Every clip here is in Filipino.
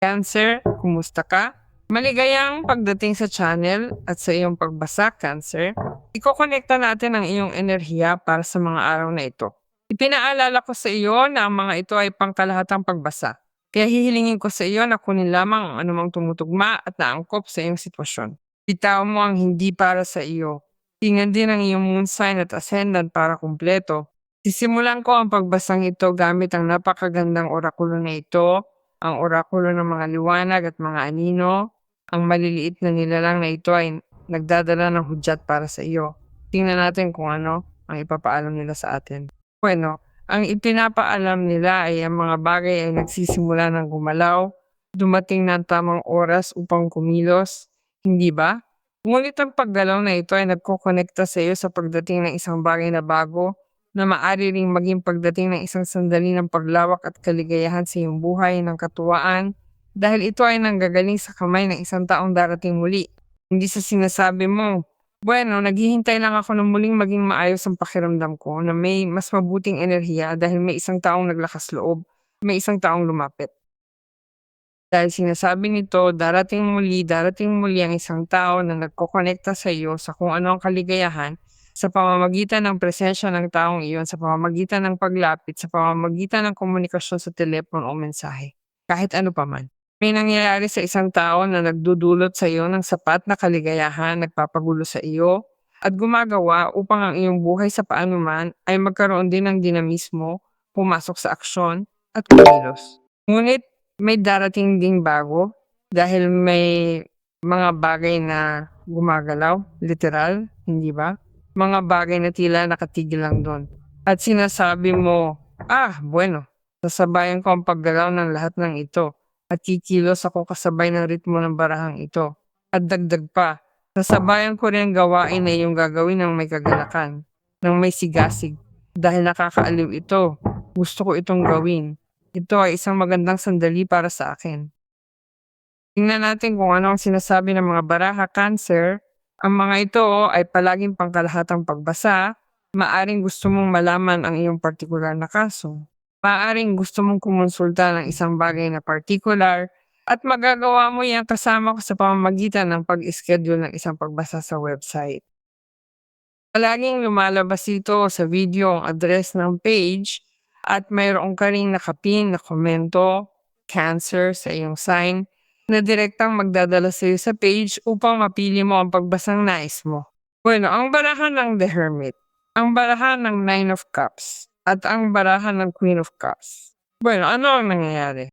Cancer, kumusta ka? Maligayang pagdating sa channel at sa iyong pagbasa, Cancer. Ikokonekta natin ang iyong enerhiya para sa mga araw na ito. Ipinaalala ko sa iyo na ang mga ito ay pangkalahatang pagbasa. Kaya hihilingin ko sa iyo na kunin lamang ang anumang tumutugma at naangkop sa iyong sitwasyon. Bitaw mo ang hindi para sa iyo. Tingnan din ang iyong moon sign at ascendant para kumpleto. Sisimulan ko ang pagbasang ito gamit ang napakagandang orakulo na ito, ang orakulo ng mga liwanag at mga anino. Ang maliliit na nilalang na ito ay nagdadala ng hudyat para sa iyo. Tingnan natin kung ano ang ipapaalam nila sa atin. Bueno, ang ipinapaalam nila ay ang mga bagay ay nagsisimula ng gumalaw, dumating na ang tamang oras upang kumilos, hindi ba? Ngunit ang paggalaw na ito ay nagkokonekta sa iyo sa pagdating ng isang bagay na bago, na maaari ring maging pagdating ng isang sandali ng paglawak at kaligayahan sa iyong buhay ng katuwaan, dahil ito ay nanggagaling sa kamay ng isang taong darating muli. Hindi sa sinasabi mo, bueno, naghihintay lang ako na muling maging maayos ang pakiramdam ko, na may mas mabuting enerhiya dahil may isang taong naglakas loob, may isang taong lumapit. Dahil sinasabi nito, darating muli ang isang tao na nagkokonekta sa iyo sa kung ano ang kaligayahan sa pamamagitan ng presensya ng taong iyon, sa pamamagitan ng paglapit, sa pamamagitan ng komunikasyon sa telepono o mensahe. Kahit ano pa man. May nangyayari sa isang tao na nagdudulot sa iyo ng sapat na kaligayahan, nagpapagulo sa iyo, at gumagawa upang ang iyong buhay sa paanuman ay magkaroon din ng dinamismo, pumasok sa aksyon, at kumilos. Ngunit may darating ding bago dahil may mga bagay na gumagalaw, literal, hindi ba? Mga bagay na tila nakatigil lang doon. At sinasabi mo, bueno, sasabayan ko ang paggalaw ng lahat ng ito at kikilos ako kasabay ng ritmo ng barahang ito. At dagdag pa, sasabayan ko rin ang gawain na iyong gagawin ng may kagalakan, ng may sigasig, dahil nakakaaliw ito. Gusto ko itong gawin. Ito ay isang magandang sandali para sa akin. Tingnan natin kung ano ang sinasabi ng mga baraha, Cancer. Ang mga ito ay palaging pangkalahatang pagbasa. Maaring gusto mong malaman ang iyong partikular na kaso. Maaring gusto mong kumonsulta ng isang bagay na partikular at magagawa mo yan kasama ko sa pamamagitan ng pag-schedule ng isang pagbasa sa website. Palaging lumalabas ito sa video ang address ng page at mayroon ka ring nakapin na komento, Cancer, sa iyong sign, na direktang magdadala sa iyo sa page upang mapili mo ang pagbasang nais mo. Bueno, ang barahan ng The Hermit, ang barahan ng Nine of Cups, at ang barahan ng Queen of Cups. Bueno, ano ang nangyayari?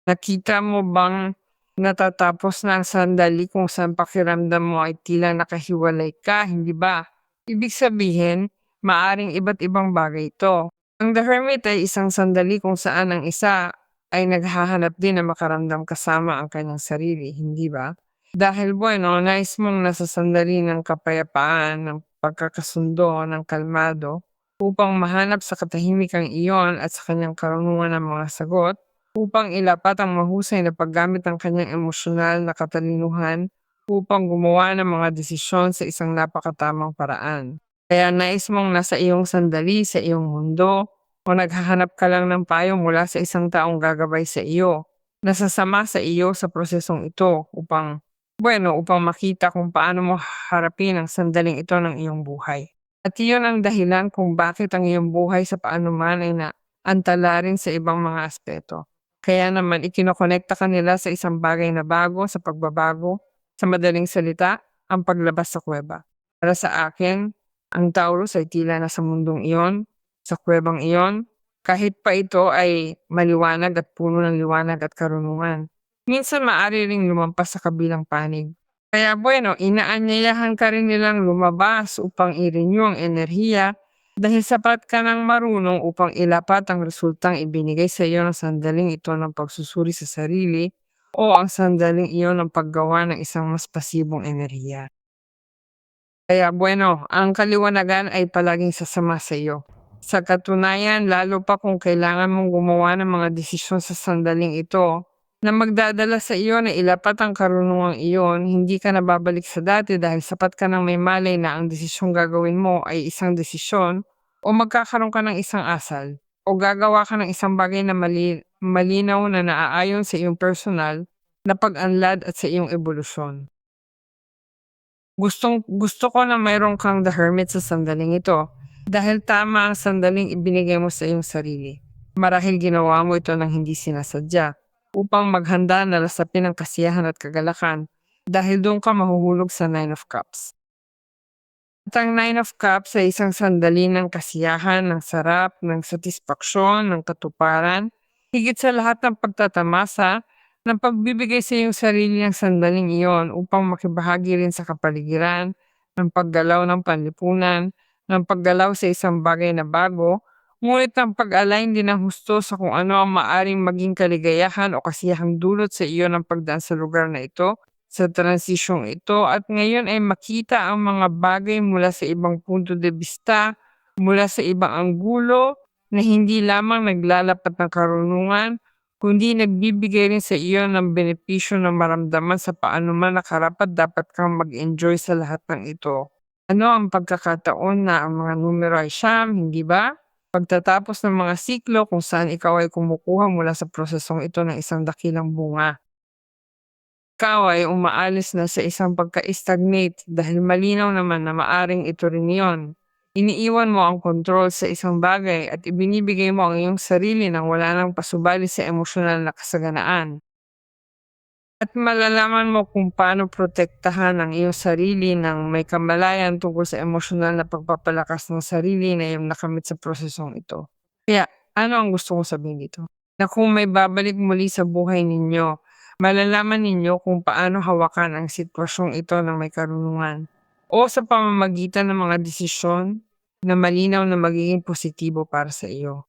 Nakita mo bang natatapos na ang sandali kung saan pakiramdam mo ay tila nakahiwalay ka, hindi ba? Ibig sabihin, maaring iba't ibang bagay ito. Ang The Hermit ay isang sandali kung saan ang isa ay naghahanap din na makaramdam kasama ang kanyang sarili, hindi ba? Dahil bueno, nais mong nasa sandali ng kapayapaan, ng pagkakasundo, ng kalmado, upang mahanap sa katahimikang iyon at sa kanyang karunungan ng mga sagot, upang ilapat ang mahusay na paggamit ng kanyang emosyonal na katalinuhan upang gumawa ng mga desisyon sa isang napakatamang paraan. Kaya nais mong nasa iyong sandali sa iyong mundo o naghahanap ka lang ng payo mula sa isang taong gagabay sa iyo, nasasama sa iyo sa prosesong ito upang makita kung paano mo harapin ang sandaling ito ng iyong buhay. At iyon ang dahilan kung bakit ang iyong buhay sa paanuman ay naantala rin sa ibang mga aspeto. Kaya naman ikinokonekta ka nila sa isang bagay na bago, sa pagbabago, sa madaling salita, ang paglabas sa kuweba. Para sa akin, ang Taurus ay tila nasa mundong iyon, sa kuwebang iyon, kahit pa ito ay maliwanag at puno ng liwanag at karunungan. Minsan maaari ring lumampas sa kabilang panig. Kaya bueno, inaanyayahan ka rin nilang lumabas upang i-renew ang enerhiya dahil sapat ka nang marunong upang ilapat ang resultang ibinigay sa iyo ng sandaling ito ng pagsusuri sa sarili o ang sandaling iyon ng paggawa ng isang mas pasibong enerhiya. Kaya bueno, ang kaliwanagan ay palaging sasama sa iyo. Sa katunayan, lalo pa kung kailangan mong gumawa ng mga desisyon sa sandaling ito, na magdadala sa iyo na ilapat ang karunungang iyon, hindi ka na babalik sa dati dahil sapat ka nang may malay na ang desisyong gagawin mo ay isang desisyon o magkakaroon ka ng isang asal o gagawa ka ng isang bagay na malinaw na naaayon sa iyong personal na pag-unlad at sa iyong ebolusyon. Gusto ko na mayroon kang The Hermit sa sandaling ito dahil tama ang sandaling ibinigay mo sa iyong sarili. Marahil ginawa mo ito ng hindi sinasadya upang maghanda na lasapin ang kasiyahan at kagalakan dahil doon ka mahuhulog sa Nine of Cups. At ang Nine of Cups ay isang sandali ng kasiyahan, ng sarap, ng satisfaksyon, ng katuparan, higit sa lahat ng pagtatamasa ng pagbibigay sa iyong sarili ng sandaling iyon upang makibahagi rin sa kapaligiran, ng paggalaw ng panlipunan, ng paggalaw sa isang bagay na bago, ngunit ng pag-align din ng husto sa kung ano ang maaring maging kaligayahan o kasiyahang dulot sa iyo ng pagdaan sa lugar na ito, sa transisyong ito, at ngayon ay makita ang mga bagay mula sa ibang punto de vista, mula sa ibang anggulo, na hindi lamang naglalapat ng karunungan, kundi nagbibigay rin sa iyo ng benepisyo na maramdaman sa paano man nakarapat dapat kang mag-enjoy sa lahat ng ito. Ano ang pagkakataon na ang mga numero ay siyam, hindi ba? Pagtatapos ng mga siklo kung saan ikaw ay kumukuha mula sa prosesong ito ng isang dakilang bunga. Ikaw ay umaalis na sa isang pagka-stagnate dahil malinaw naman na maaring ito rin yon. Iniiwan mo ang kontrol sa isang bagay at ibinibigay mo ang iyong sarili nang wala nang pasubali sa emosyonal na kasaganaan. At malalaman mo kung paano protektahan ang iyong sarili ng may kamalayan tungkol sa emosyonal na pagpapalakas ng sarili na iyong nakamit sa prosesong ito. Kaya, ano ang gusto kong sabihin dito? Na kung may babalik muli sa buhay ninyo, malalaman ninyo kung paano hawakan ang sitwasyong ito ng may karunungan o sa pamamagitan ng mga desisyon na malinaw na magiging positibo para sa iyo.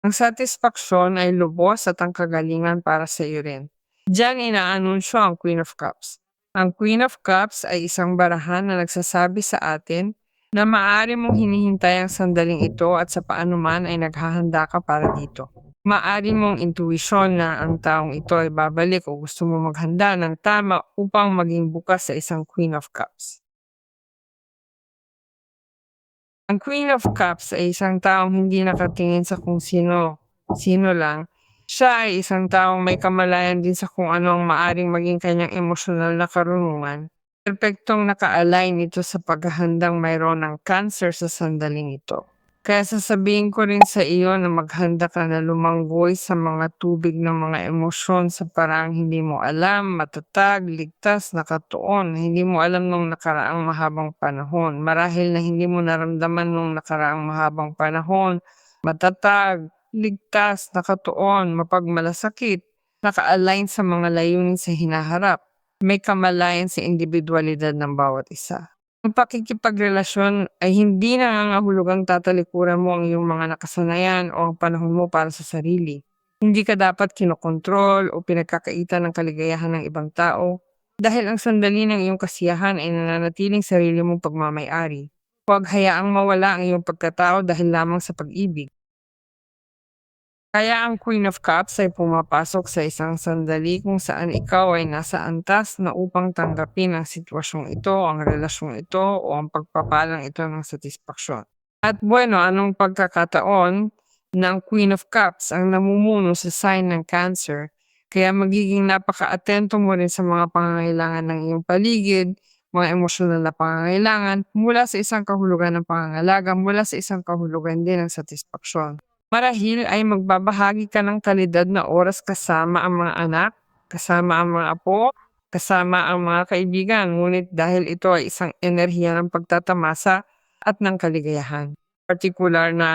Ang satisfaksyon ay lubos at ang kagalingan para sa iyo rin. Diyan inaanunsyo ang Queen of Cups. Ang Queen of Cups ay isang barahan na nagsasabi sa atin na maaari mong hinihintay ang sandaling ito at sa paano man ay naghahanda ka para dito. Maaari mong intuisyon na ang taong ito ay babalik o gusto mo maghanda ng tama upang maging bukas sa isang Queen of Cups. Ang Queen of Cups ay isang taong hindi nakatingin sa kung sino lang. Siya ay isang taong may kamalayan din sa kung ano ang maaring maging kanyang emosyonal na karunungan. Perpektong naka-align ito sa paghahandang mayroon ng cancer sa sandaling ito. Kaya sasabihin ko rin sa iyo na maghanda ka na lumanggoy sa mga tubig ng mga emosyon sa parang hindi mo alam, matatag, ligtas, nakatuon, hindi mo alam nung nakaraang mahabang panahon. Marahil na hindi mo naramdaman nung nakaraang mahabang panahon, matatag, ligtas, nakatuon, mapagmalasakit, naka-align sa mga layunin sa hinaharap, may kamalayan sa individualidad ng bawat isa. Ang pakikipagrelasyon ay hindi nangangahulugang tatalikuran mo ang iyong mga nakasanayan o ang panahon mo para sa sarili. Hindi ka dapat kinokontrol o pinagkakaitan ng kaligayahan ng ibang tao dahil ang sandali ng iyong kasiyahan ay nananatiling sarili mong pagmamay-ari. Huwag hayaang mawala ang iyong pagkatao dahil lamang sa pag-ibig. Kaya ang Queen of Cups ay pumapasok sa isang sandali kung saan ikaw ay nasa antas na upang tanggapin ang sitwasyong ito, ang relasyong ito, o ang pagpapalang ito ng satisfaksyon. At bueno, anong pagkakataon ng Queen of Cups ang namumuno sa sign ng Cancer, kaya magiging napaka-atento mo rin sa mga pangangailangan ng iyong paligid, mga emosyonal na pangangailangan, mula sa isang kahulugan ng pangangalaga, mula sa isang kahulugan din ng satisfaksyon. Marahil ay magbabahagi ka ng kalidad na oras kasama ang mga anak, kasama ang mga apo, kasama ang mga kaibigan, ngunit dahil ito ay isang enerhiya ng pagtatamasa at ng kaligayahan. Partikular na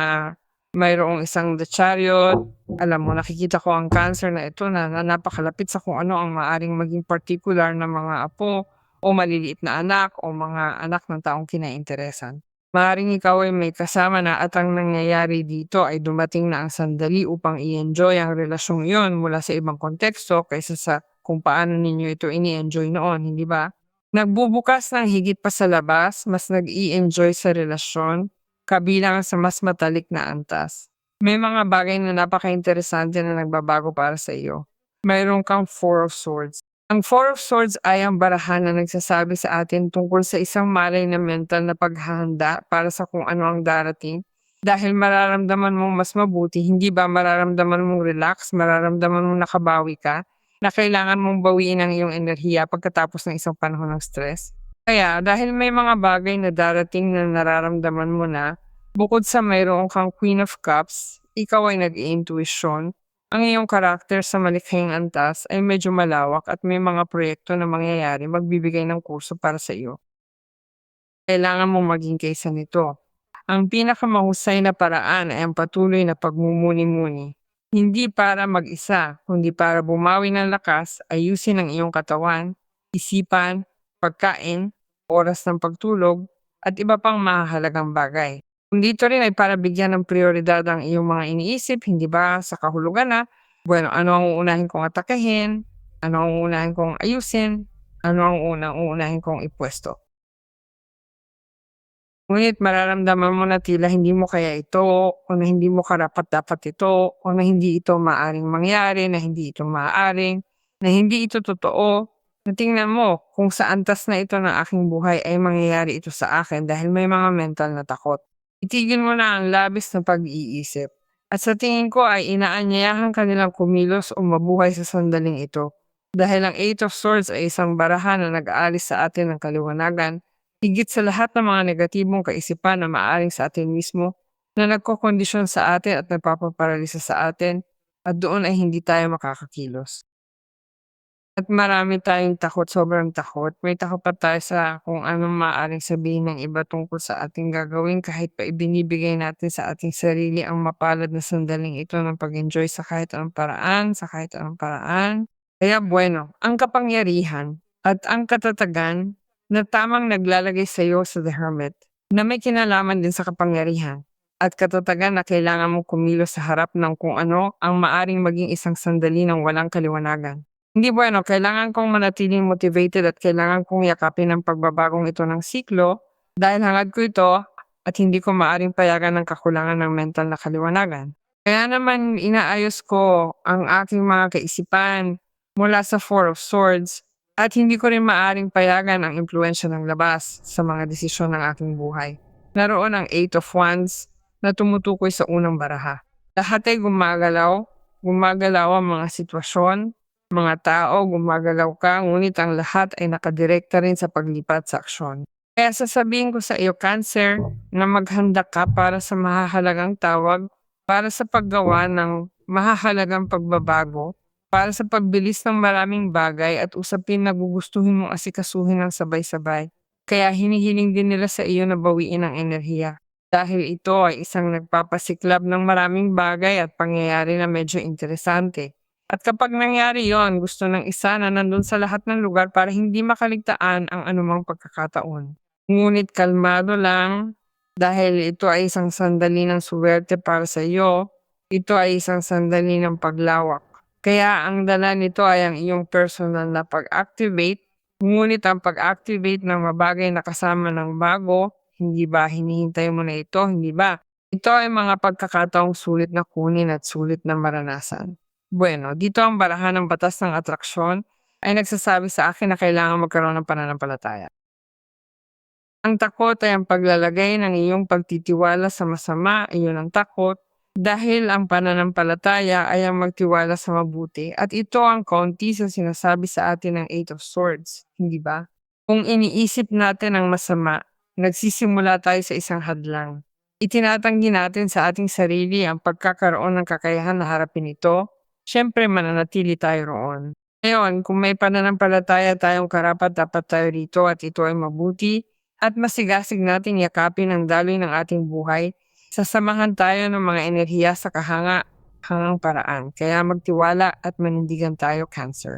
mayroong isang The Chariot, alam mo, nakikita ko ang Cancer na ito na napakalapit sa kung ano ang maaring maging partikular na mga apo o maliliit na anak o mga anak ng taong kinainteresan. Maaaring ikaw ay may kasama na at ang nangyayari dito ay dumating na ang sandali upang i-enjoy ang relasyong iyon mula sa ibang konteksto kaysa sa kung paano ninyo ito ini-enjoy noon, hindi ba? Nagbubukas ng higit pa sa labas, mas nag-i-enjoy sa relasyon, kabilang sa mas matalik na antas. May mga bagay na napaka-interesante na nagbabago para sa iyo. Mayroon kang Four of Swords. Ang Four of Swords ay ang barahan na nagsasabi sa atin tungkol sa isang malay na mental na paghahanda para sa kung ano ang darating Dahil mararamdaman mong mas mabuti, hindi ba mararamdaman mong relax, mararamdaman mong nakabawi ka, na kailangan mong bawiin ang iyong enerhiya pagkatapos ng isang panahon ng stress? Kaya dahil may mga bagay na darating na nararamdaman mo na, bukod sa mayroon kang Queen of Cups, ikaw ay nag-iintuisyon, ang iyong karakter sa malikhing antas ay medyo malawak at may mga proyekto na mangyayari magbibigay ng kurso para sa iyo. Kailangan mong maging kaysa nito. Ang pinakamahusay na paraan ay ang patuloy na pagmumuni-muni. Hindi para mag-isa, kundi para bumawi ng lakas, ayusin ang iyong katawan, isipan, pagkain, oras ng pagtulog, at iba pang mahahalagang bagay. Kung dito rin ay para bigyan ng prioridad ang iyong mga iniisip, hindi ba sa kahulugan na, bueno, ano ang uunahin kong atakehin, ano ang uunahin kong ayusin, ano ang unang uunahin kong ipwesto. Ngunit mararamdaman mo na tila hindi mo kaya ito, o na hindi mo karapat-dapat ito, o na hindi ito maaaring mangyari, na hindi ito maaaring, na hindi ito totoo. Na tingnan mo kung sa antas na ito ng aking buhay ay mangyayari ito sa akin dahil may mga mental na takot. Itigil mo na ang labis na pag-iisip. At sa tingin ko ay inaanyayahan ka nilang kumilos o mabuhay sa sandaling ito. Dahil ang Eight of Swords ay isang barahan na nag-aalis sa atin ng kaliwanagan. Higit sa lahat ng mga negatibong kaisipan na maaaring sa atin mismo, na nagkokondisyon sa atin at nagpapaparalisa sa atin, at doon ay hindi tayo makakakilos. At marami tayong takot, sobrang takot. May takot pa tayo sa kung anong maaaring sabihin ng iba tungkol sa ating gagawin kahit pa ibinibigay natin sa ating sarili ang mapalad na sandaling ito ng pag-enjoy sa kahit anong paraan, sa kahit anong paraan. Kaya bueno, ang kapangyarihan at ang katatagan na tamang naglalagay sa iyo sa The Hermit na may kinalaman din sa kapangyarihan at katatagan na kailangan mong kumilos sa harap ng kung ano ang maaring maging isang sandali ng walang kaliwanagan. Hindi bueno, kailangan kong manatiling motivated at kailangan kong yakapin ang pagbabagong ito ng siklo dahil hangad ko ito at hindi ko maaring payagan ng kakulangan ng mental na kaliwanagan. Kaya naman inaayos ko ang aking mga kaisipan mula sa Four of Swords at hindi ko rin maaring payagan ang impluensya ng labas sa mga desisyon ng aking buhay. Naroon ang Eight of Wands na tumutukoy sa unang baraha. Lahat ay gumagalaw, gumagalaw ang mga sitwasyon, mga tao, gumagalaw ka, ngunit ang lahat ay nakadirekta rin sa paglipat sa aksyon. Kaya sasabihin ko sa iyo, Cancer, na maghanda ka para sa mahahalagang tawag, para sa paggawa ng mahahalagang pagbabago, para sa pagbilis ng maraming bagay at usapin na gugustuhin mong asikasuhin ng sabay-sabay. Kaya hinihiling din nila sa iyo na bawiin ang enerhiya. Dahil ito ay isang nagpapasiklab ng maraming bagay at pangyayari na medyo interesante. At kapag nangyari yon, gusto ng isa na nandun sa lahat ng lugar para hindi makaligtaan ang anumang pagkakataon. Ngunit kalmado lang, dahil ito ay isang sandali ng suwerte para sa iyo, ito ay isang sandali ng paglawak. Kaya ang dala nito ay ang iyong personal na pag-activate, ngunit ang pag-activate ng mabagay na kasama ng bago, hindi ba hinihintay mo na ito, hindi ba? Ito ay mga pagkakataong sulit na kunin at sulit na maranasan. Bueno, dito ang barahan ng batas ng atraksyon ay nagsasabi sa akin na kailangan magkaroon ng pananampalataya. Ang takot ay ang paglalagay ng iyong pagtitiwala sa masama, iyon ang takot, dahil ang pananampalataya ay ang magtiwala sa mabuti at ito ang kaunti sa sinasabi sa atin ng Eight of Swords, hindi ba? Kung iniisip natin ang masama, nagsisimula tayo sa isang hadlang. Itinatanggi natin sa ating sarili ang pagkakaroon ng kakayahan na harapin ito, siyempre mananatili tayo roon. Ngayon, kung may pananampalataya tayong karapat-dapat tayo rito at ito ay mabuti, at masigasig natin yakapin ang daloy ng ating buhay, sasamahan tayo ng mga enerhiya sa hangang paraan. Kaya magtiwala at manindigan tayo, Cancer.